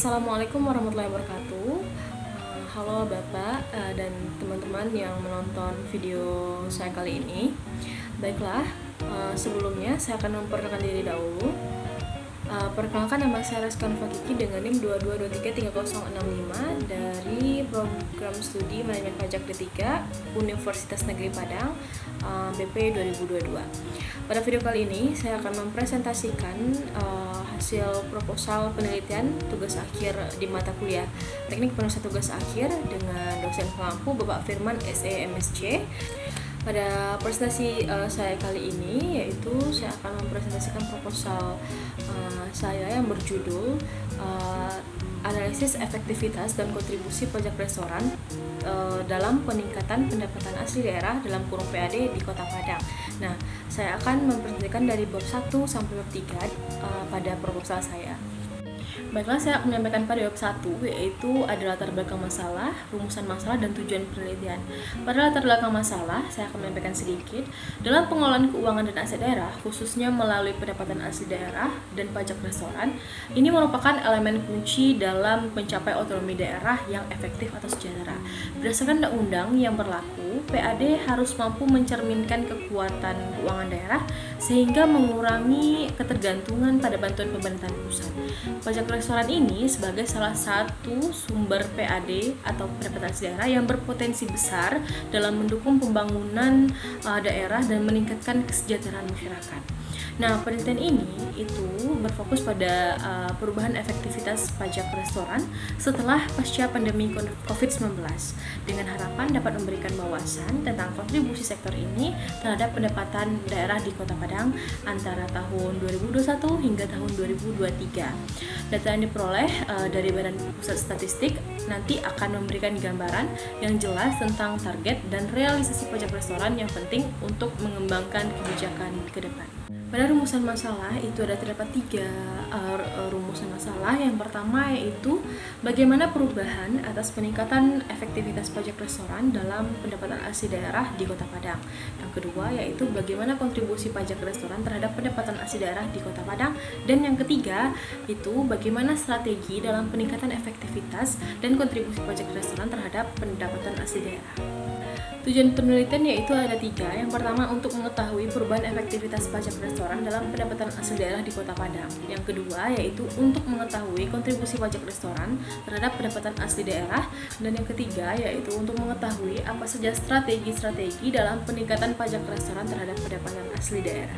Assalamualaikum warahmatullahi wabarakatuh. Halo Bapak dan teman-teman yang menonton video saya kali ini. Baiklah, sebelumnya saya akan memperkenalkan diri dahulu. Perkenalkan, nama saya Reskan Fakiki dengan NIM 22233065 dari program studi Manajemen Pajak D3 Universitas Negeri Padang, BP 2022. Pada video kali ini saya akan mempresentasikan hasil proposal penelitian tugas akhir di mata kuliah Teknik Penulisan Tugas Akhir dengan dosen pengampu Bapak Firman SE MSc. Pada presentasi saya kali ini, yaitu saya akan mempresentasikan proposal saya yang berjudul Analisis Efektivitas dan Kontribusi Pajak Restoran dalam Peningkatan Pendapatan Asli Daerah dalam kurung PAD di Kota Padang. Nah, saya akan mempresentasikan dari bab 1 sampai bab 3 pada proposal saya. Baiklah, saya akan menyampaikan pada bab 1, yaitu ada latar belakang masalah, rumusan masalah, dan tujuan penelitian. Pada latar belakang masalah, saya akan menyampaikan sedikit. Dalam pengelolaan keuangan dan aset daerah, khususnya melalui pendapatan asli daerah dan pajak restoran, ini merupakan elemen kunci dalam mencapai otonomi daerah yang efektif atau sejahtera. Berdasarkan undang-undang yang berlaku, PAD harus mampu mencerminkan kekuatan keuangan daerah sehingga mengurangi ketergantungan pada bantuan pemerintahan pusat. Pajak restoran ini sebagai salah satu sumber PAD atau pendapatan asli daerah yang berpotensi besar dalam mendukung pembangunan daerah dan meningkatkan kesejahteraan masyarakat. Nah, penelitian ini itu berfokus pada perubahan efektivitas pajak restoran setelah pasca pandemi COVID-19 dengan harapan dapat memberikan wawasan tentang kontribusi sektor ini terhadap pendapatan daerah di Kota Padang antara tahun 2021 hingga tahun 2023. Data yang diperoleh dari Badan Pusat Statistik nanti akan memberikan gambaran yang jelas tentang target dan realisasi pajak restoran yang penting untuk mengembangkan kebijakan ke depan. Pada rumusan masalah itu terdapat 3 rumusan masalah. Yang pertama yaitu bagaimana perubahan atas peningkatan efektivitas pajak restoran dalam pendapatan asli daerah di Kota Padang. Yang kedua yaitu bagaimana kontribusi pajak restoran terhadap pendapatan asli daerah di Kota Padang. Dan yang ketiga itu bagaimana strategi dalam peningkatan efektivitas dan kontribusi pajak restoran terhadap pendapatan asli daerah. Tujuan penelitian yaitu ada 3. Yang pertama, untuk mengetahui perubahan efektivitas pajak restoran dalam pendapatan asli daerah di Kota Padang. Yang kedua, yaitu untuk mengetahui kontribusi pajak restoran terhadap pendapatan asli daerah. Dan yang ketiga, yaitu untuk mengetahui apa saja strategi-strategi dalam peningkatan pajak restoran terhadap pendapatan asli daerah.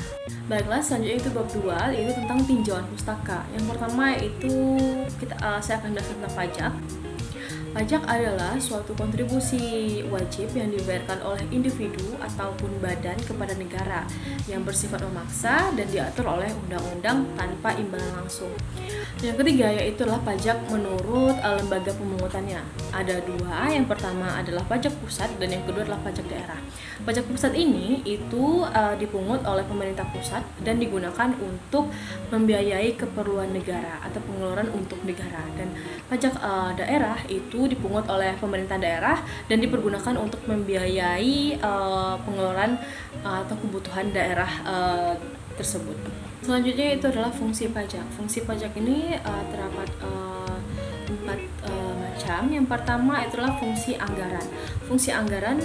Baiklah, selanjutnya itu bab 2, yaitu tentang tinjauan pustaka. Yang pertama yaitu saya akan bahas tentang pajak. Pajak adalah suatu kontribusi wajib yang dibayarkan oleh individu ataupun badan kepada negara yang bersifat memaksa dan diatur oleh undang-undang tanpa imbalan langsung. Yang ketiga yaitu adalah pajak menurut lembaga pemungutannya. Ada 2, yang pertama adalah pajak pusat dan yang kedua adalah pajak daerah. Pajak pusat ini itu dipungut oleh pemerintah pusat dan digunakan untuk membiayai keperluan negara atau pengeluaran untuk negara. Dan pajak daerah itu dipungut oleh pemerintah daerah dan dipergunakan untuk membiayai pengeluaran atau kebutuhan daerah tersebut. Selanjutnya itu adalah fungsi pajak. Fungsi pajak ini terdapat 4 macam. Yang pertama itulah fungsi anggaran. Fungsi anggaran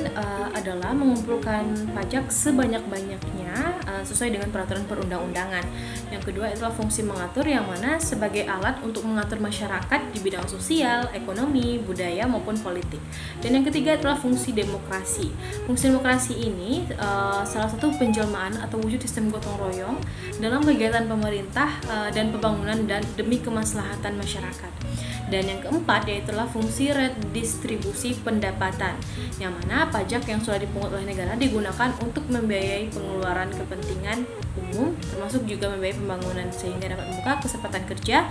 adalah mengumpulkan pajak sebanyak-banyaknya sesuai dengan peraturan perundang-undangan. Yang kedua itulah fungsi mengatur, yang mana sebagai alat untuk mengatur masyarakat di bidang sosial, ekonomi, budaya maupun politik. Dan yang ketiga itulah fungsi demokrasi. Fungsi demokrasi ini salah satu penjelmaan atau wujud sistem gotong royong dalam kegiatan pemerintah dan pembangunan dan demi kemaslahatan masyarakat. Dan yang keempat yaitulah fungsi redistribusi pendapatan, yang mana pajak yang sudah dipungut oleh negara digunakan untuk membiayai pengeluaran kepentingan umum, termasuk juga membiayai pembangunan sehingga dapat membuka kesempatan kerja,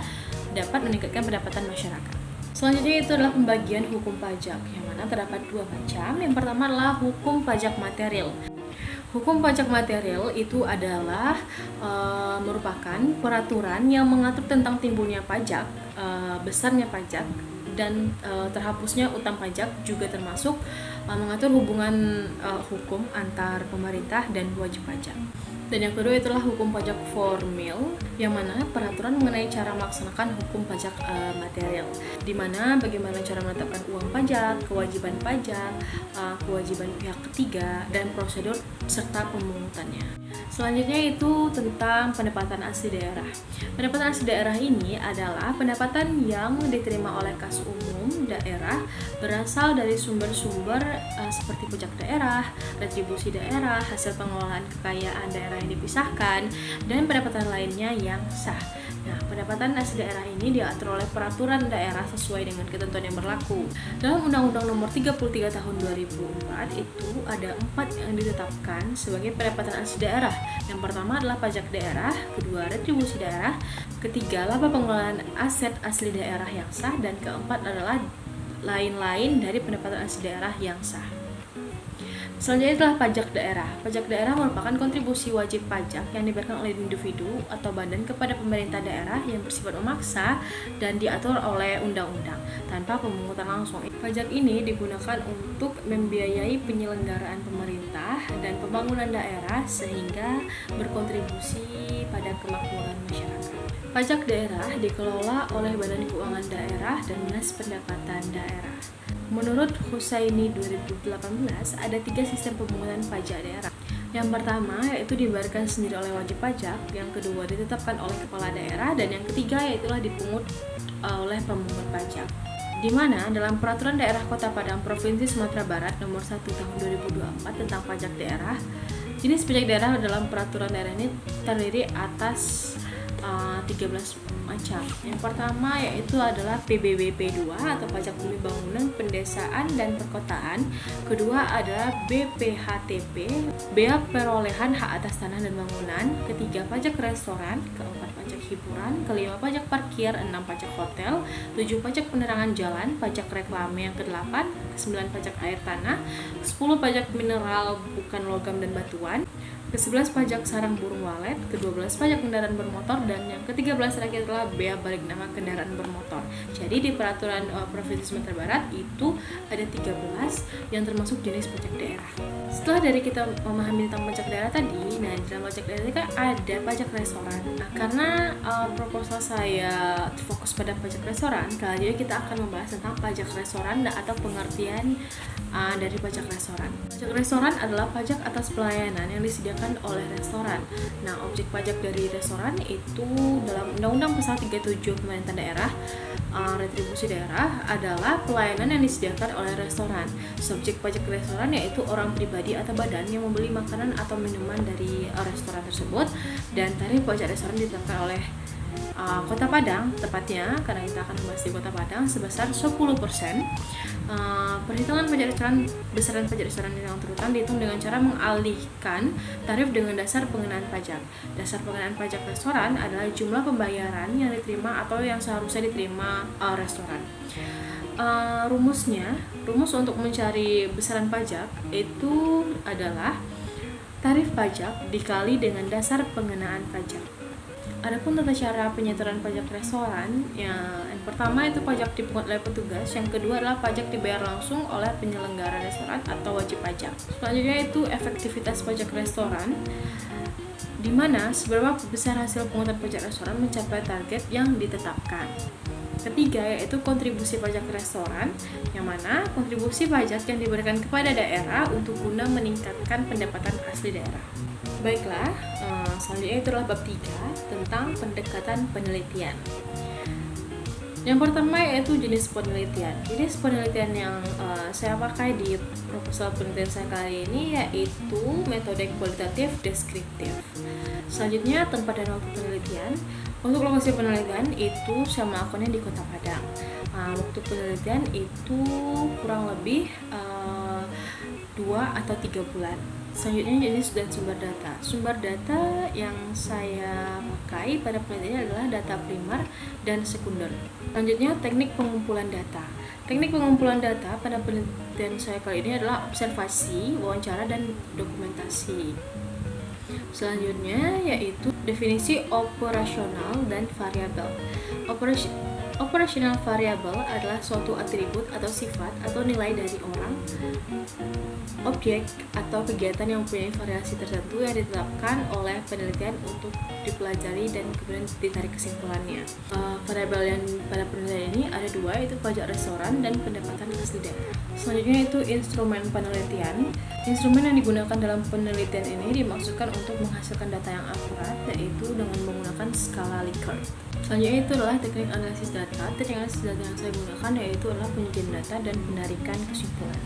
dapat meningkatkan pendapatan masyarakat. Selanjutnya itu adalah pembagian hukum pajak, yang mana terdapat 2 macam. Yang pertama adalah hukum pajak material. Hukum pajak material itu adalah merupakan peraturan yang mengatur tentang timbulnya pajak, besarnya pajak, dan terhapusnya utang pajak, juga termasuk mengatur hubungan hukum antar pemerintah dan wajib pajak. Dan yang kedua itulah hukum pajak formil, yang mana peraturan mengenai cara melaksanakan hukum pajak material, di mana bagaimana cara menetapkan uang pajak, kewajiban pajak, kewajiban pihak ketiga, dan prosedur serta pemungutannya. Selanjutnya itu tentang pendapatan asli daerah. Pendapatan asli daerah ini adalah pendapatan yang diterima oleh kas umum daerah berasal dari sumber-sumber seperti pajak daerah, retribusi daerah, hasil pengelolaan kekayaan daerah yang dipisahkan, dan pendapatan lainnya yang sah. Nah, pendapatan asli daerah ini diatur oleh peraturan daerah sesuai dengan ketentuan yang berlaku. Dalam Undang-Undang Nomor 33 Tahun 2004 itu ada 4 yang ditetapkan sebagai pendapatan asli daerah. Yang pertama adalah pajak daerah, kedua retribusi daerah, ketiga laba pengelolaan aset asli daerah yang sah, dan keempat adalah lain-lain dari pendapatan asli daerah yang sah. Selanjutnya adalah pajak daerah. Pajak daerah merupakan kontribusi wajib pajak yang diberikan oleh individu atau badan kepada pemerintah daerah yang bersifat memaksa dan diatur oleh undang-undang tanpa pemungutan langsung. Pajak ini digunakan untuk membiayai penyelenggaraan pemerintah dan pembangunan daerah sehingga berkontribusi pada kemakmuran masyarakat. Pajak daerah dikelola oleh Badan Keuangan Daerah dan Dinas Pendapatan Daerah. Menurut Husaini 2018, ada 3 sistem pemungutan pajak daerah. Yang pertama yaitu dibayarkan sendiri oleh wajib pajak, yang kedua ditetapkan oleh kepala daerah, dan yang ketiga yaitulah dipungut oleh pemungut pajak. Di mana dalam Peraturan Daerah Kota Padang Provinsi Sumatera Barat Nomor 1 Tahun 2024 tentang pajak daerah, jenis pajak daerah dalam peraturan daerah ini terdiri atas 13 macam. Yang pertama yaitu adalah PBBP 2 atau pajak bumi bangunan pendesaan dan perkotaan. Kedua adalah BPHTP, bea perolehan hak atas tanah dan bangunan. Ketiga pajak restoran, keempat pajak hiburan, kelima pajak parkir, 6 pajak hotel, 7 pajak penerangan jalan, pajak reklame yang ke-8, ke-9 pajak air tanah, 10 pajak mineral bukan logam dan batuan, ke-11 pajak sarang burung walet, ke-12 pajak kendaraan bermotor, dan yang ke-13 terakhir adalah bea balik nama kendaraan bermotor. Jadi di peraturan Provinsi Sumatera Barat itu ada 13 yang termasuk jenis pajak daerah. Setelah dari kita memahami tentang pajak daerah tadi, nah di dalam pajak daerah ini kan ada pajak restoran. Nah, karena proposal saya fokus pada pajak restoran, jadi kita akan membahas tentang pajak restoran atau pengertian dari pajak restoran. Pajak restoran adalah pajak atas pelayanan yang disediakan oleh restoran. Nah, objek pajak dari restoran itu dalam Undang-Undang Pasal 37 Pemerintahan Daerah, retribusi daerah adalah pelayanan yang disediakan oleh restoran. Subjek pajak restoran yaitu orang pribadi atau badan yang membeli makanan atau minuman dari restoran tersebut, dan tarif pajak restoran ditetapkan oleh Kota Padang, tepatnya karena kita akan membahas di Kota Padang, sebesar 10%. Perhitungan pajak restoran, besaran pajak restoran yang terutama dihitung dengan cara mengalihkan tarif dengan dasar pengenaan pajak. Dasar pengenaan pajak restoran adalah jumlah pembayaran yang diterima atau yang seharusnya diterima restoran. Rumus untuk mencari besaran pajak itu adalah tarif pajak dikali dengan dasar pengenaan pajak. Adapun tata cara penyetoran pajak restoran, yang pertama itu pajak dipungut oleh petugas, yang kedua adalah pajak dibayar langsung oleh penyelenggara restoran atau wajib pajak. Selanjutnya itu efektivitas pajak restoran, di mana seberapa besar hasil pungutan pajak restoran mencapai target yang ditetapkan. Ketiga yaitu kontribusi pajak restoran, yang mana kontribusi pajak yang diberikan kepada daerah untuk guna meningkatkan pendapatan asli daerah. Baiklah, selanjutnya itulah bab 3 tentang pendekatan penelitian. Yang pertama yaitu jenis penelitian. Jenis penelitian yang saya pakai di proposal penelitian saya kali ini yaitu metode kualitatif deskriptif. Selanjutnya tempat dan waktu penelitian. Untuk lokasi penelitian itu saya melakukannya di Kota Padang. Waktu penelitian itu kurang lebih 2 atau 3 bulan. Selanjutnya jenis dan sumber data. Sumber data yang saya pakai pada penelitian adalah data primer dan sekunder. Selanjutnya teknik pengumpulan data. Teknik pengumpulan data pada penelitian saya kali ini adalah observasi, wawancara, dan dokumentasi. Selanjutnya yaitu definisi operasional dan variabel. Operational variable adalah suatu atribut atau sifat atau nilai dari orang, objek, atau kegiatan yang mempunyai variasi tertentu yang ditetapkan oleh penelitian untuk dipelajari dan kemudian ditarik kesimpulannya. Variabel yang pada penelitian ini ada dua, yaitu pajak restoran dan pendapatan asli daerah. Selanjutnya itu instrumen penelitian. Instrumen yang digunakan dalam penelitian ini dimaksudkan untuk menghasilkan data yang akurat, yaitu dengan menggunakan skala Likert. Selanjutnya itu adalah teknik analisis data. Teknik analisis data yang saya gunakan yaitu adalah penyajian data dan penarikan kesimpulan.